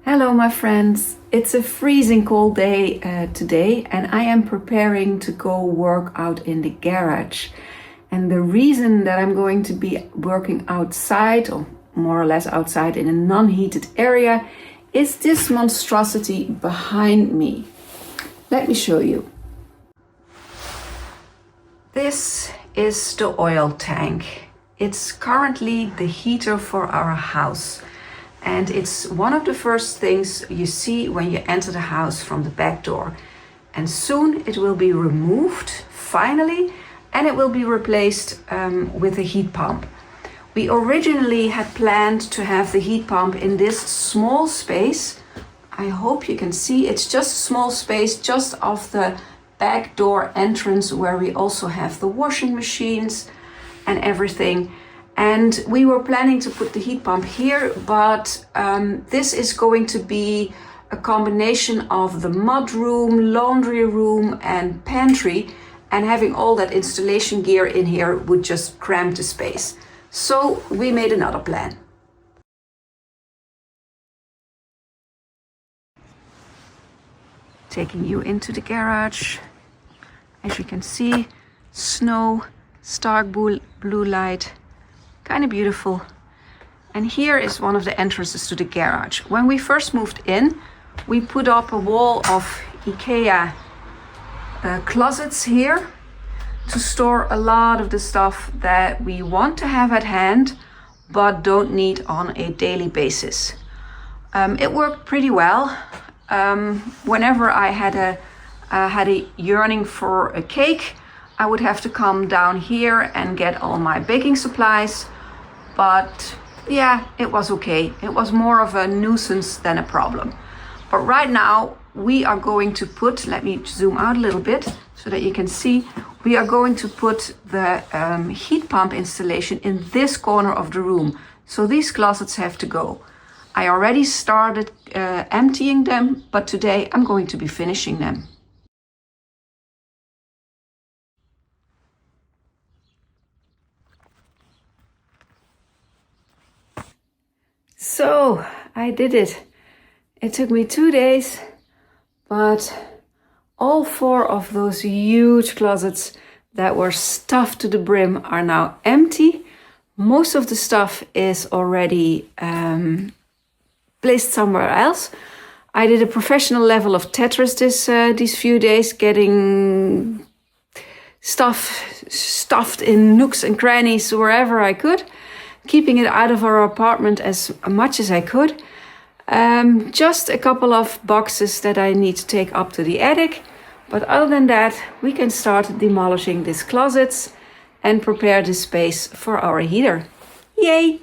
Hello my friends, it's a freezing cold day today and I am preparing to go work out in the garage. And the reason that I'm going to be working outside, or more or less outside in a non-heated area, is this monstrosity behind me. Let me show you. This is the oil tank. It's currently the heater for our house. And it's one of the first things you see when you enter the house from the back door. And soon it will be removed, finally, and it will be replaced with a heat pump. We originally had planned to have the heat pump in this small space. I hope you can see, it's just a small space just off the back door entrance where we also have the washing machines and everything. And we were planning to put the heat pump here, but this is going to be a combination of the mud room, laundry room and pantry, and having all that installation gear in here would just cramp the space. So we made another plan. Taking you into the garage. As you can see, snow, stark blue light. Kind of beautiful. And here is one of the entrances to the garage. When we first moved in, we put up a wall of IKEA closets here to store a lot of the stuff that we want to have at hand, but don't need on a daily basis. It worked pretty well. Whenever I had a yearning for a cake, I would have to come down here and get all my baking supplies. But yeah, it was okay. It was more of a nuisance than a problem. But right now we are going to put, let me zoom out a little bit so that you can see, we are going to put the heat pump installation in this corner of the room. So these closets have to go. I already started emptying them, but today I'm going to be finishing them. So I did it. It took me 2 days, but all 4 of those huge closets that were stuffed to the brim are now empty. Most of the stuff is already placed somewhere else. I did a professional level of Tetris these few days, getting stuff stuffed in nooks and crannies wherever I could, keeping it out of our apartment as much as I could. Just a couple of boxes that I need to take up to the attic. But other than that, we can start demolishing these closets and prepare the space for our heater. Yay!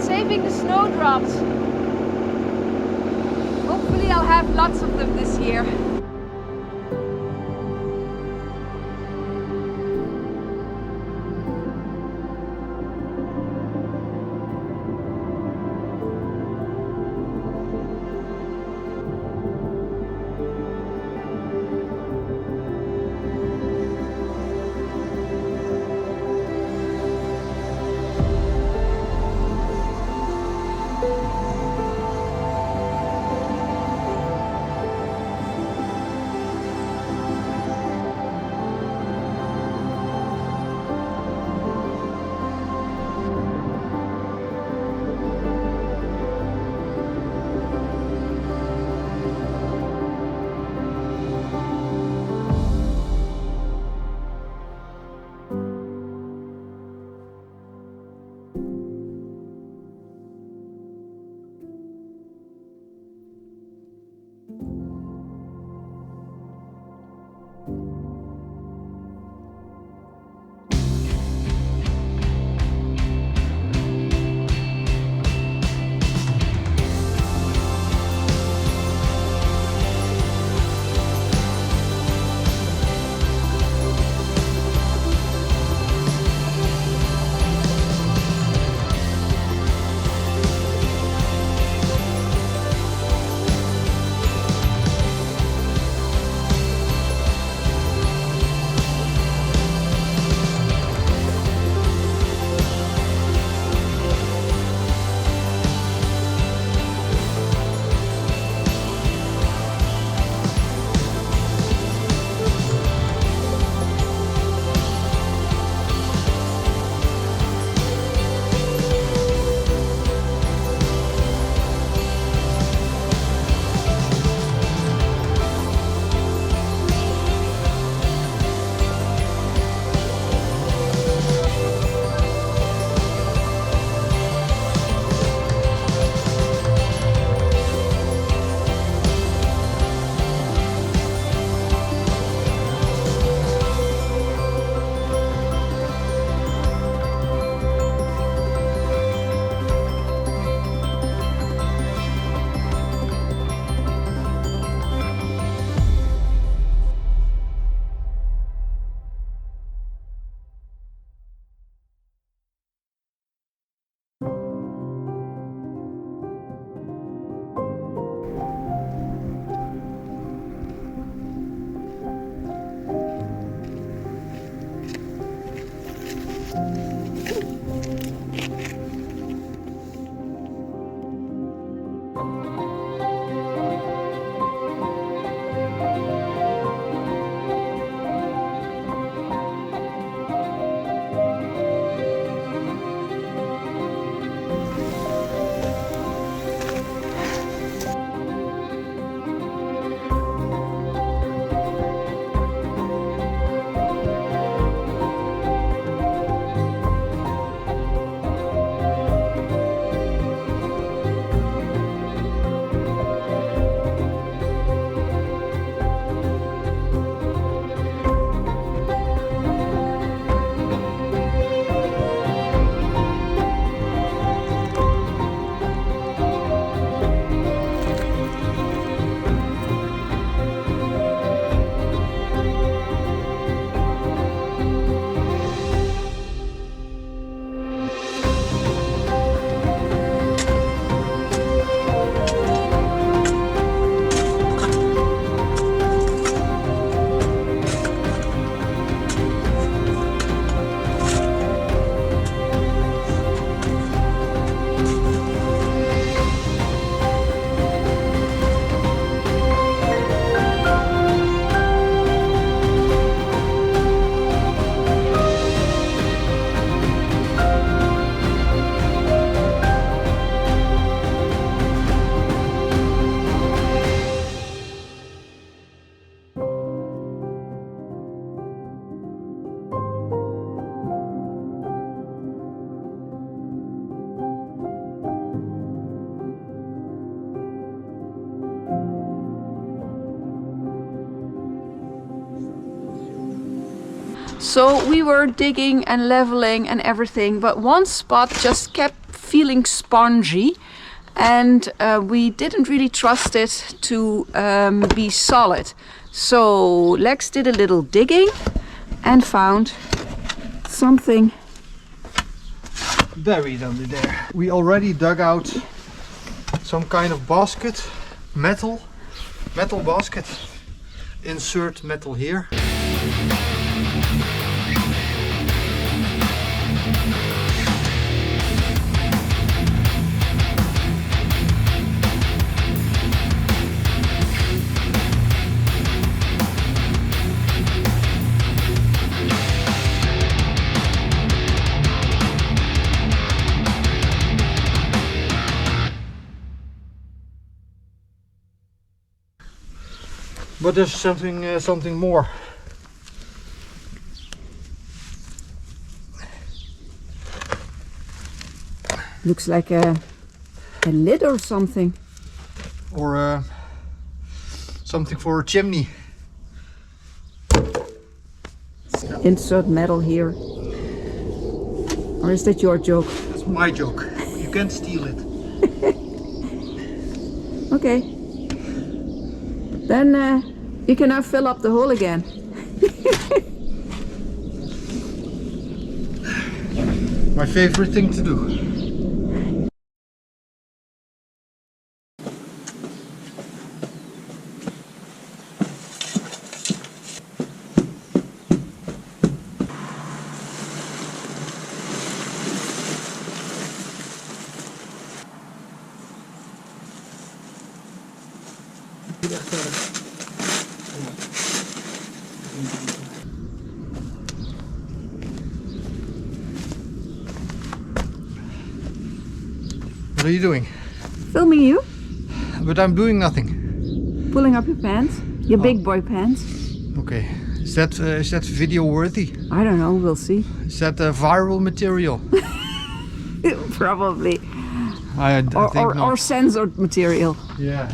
Saving the snowdrops. Hopefully I'll have lots of them this year. So we were digging and leveling and everything, but one spot just kept feeling spongy, and we didn't really trust it to be solid. So Lex did a little digging and found something buried under there. We already dug out some kind of basket, metal basket. Insert metal here. But there's something more. Looks like a lid or something. Or something for a chimney. Insert metal here. Or is that your joke? That's my joke. You can't steal it. Okay. Then you can now fill up the hole again. My favorite thing to do. What are you doing? Filming you? But I'm doing nothing. Pulling up your pants? Your big boy pants? Okay. Is that video worthy? I don't know, we'll see. Is that viral material? Probably. I think not. Or censored material. Yeah.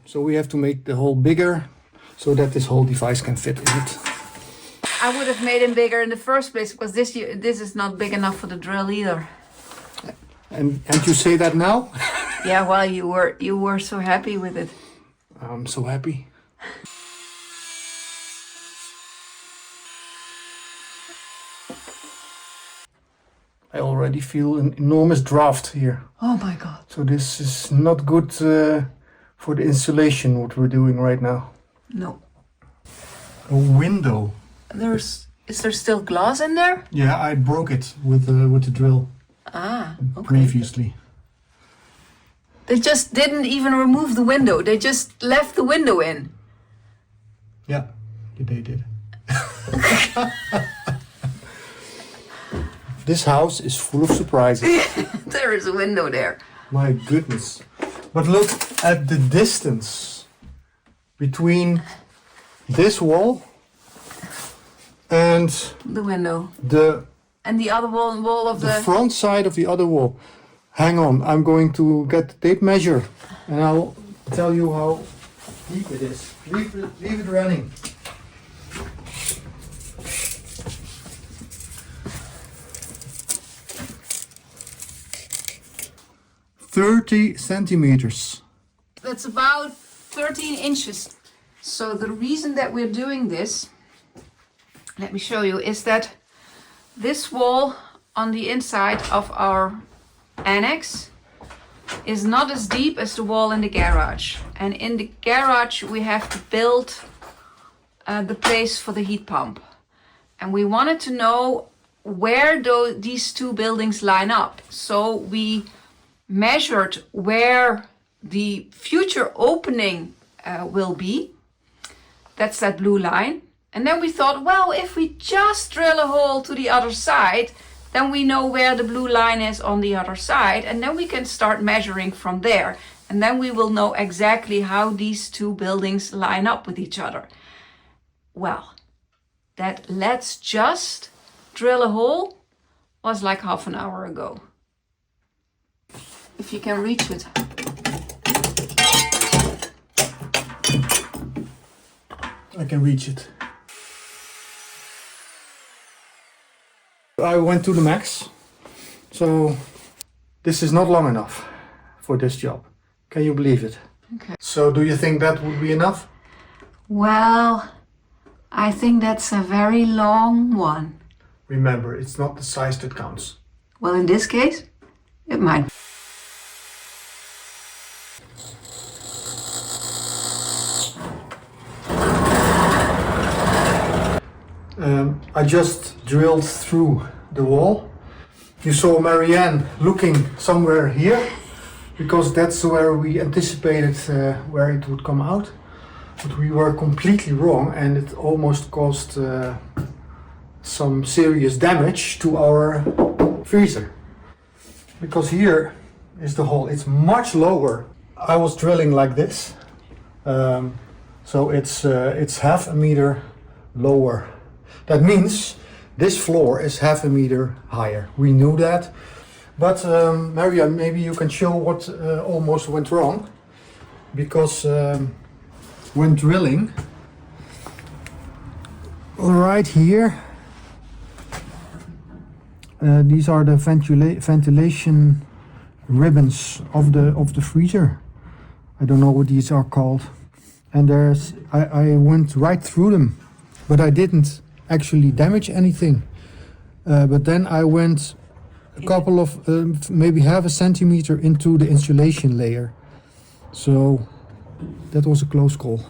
So we have to make the hole bigger so that this whole device can fit in it. I would have made him bigger in the first place because this is not big enough for the drill either. And you say that now? Yeah, well, you were so happy with it. I'm so happy. I already feel an enormous draft here. Oh my God. So this is not good for the insulation, what we're doing right now. No. A window. Is there still glass in there? Yeah, I broke it with the drill. Ah, okay. Previously. They just didn't even remove the window. They just left the window in. Yeah, they did. This house is full of surprises. There is a window there. My goodness. But look at the distance between this wall and The window. And the other wall of the front side of the other wall. Hang on, I'm going to get the tape measure and I'll tell you how deep it is. Leave it running. "30 centimeters. That's about 13 inches. So the reason that we're doing this, let me show you, is that this wall on the inside of our annex is not as deep as the wall in the garage. And in the garage we have to build the place for the heat pump. And we wanted to know where these two buildings line up. So we measured where the future opening will be. That's that blue line. And then we thought, well, if we just drill a hole to the other side, then we know where the blue line is on the other side, and then we can start measuring from there. And then we will know exactly how these two buildings line up with each other. Well, that let's just drill a hole was like half an hour ago. If you can reach it. I can reach it. I went to the max, so this is not long enough for this job. Can you believe it? Okay. So do you think that would be enough? Well, I think that's a very long one. Remember, it's not the size that counts. Well, in this case, it might. I just drilled through the wall. You saw Marianne looking somewhere here, because that's where we anticipated where it would come out. But we were completely wrong, and it almost caused some serious damage to our freezer. Because here is the hole. It's much lower. I was drilling like this, so it's half a meter lower. That means this floor is half a meter higher. We knew that, but Marianne, maybe you can show what almost went wrong. Because when drilling, right here, these are the ventilation ribbons of the freezer. I don't know what these are called. and I went right through them, but I didn't actually damage anything. But then I went a couple of maybe half a centimeter into the insulation layer, so that was a close call.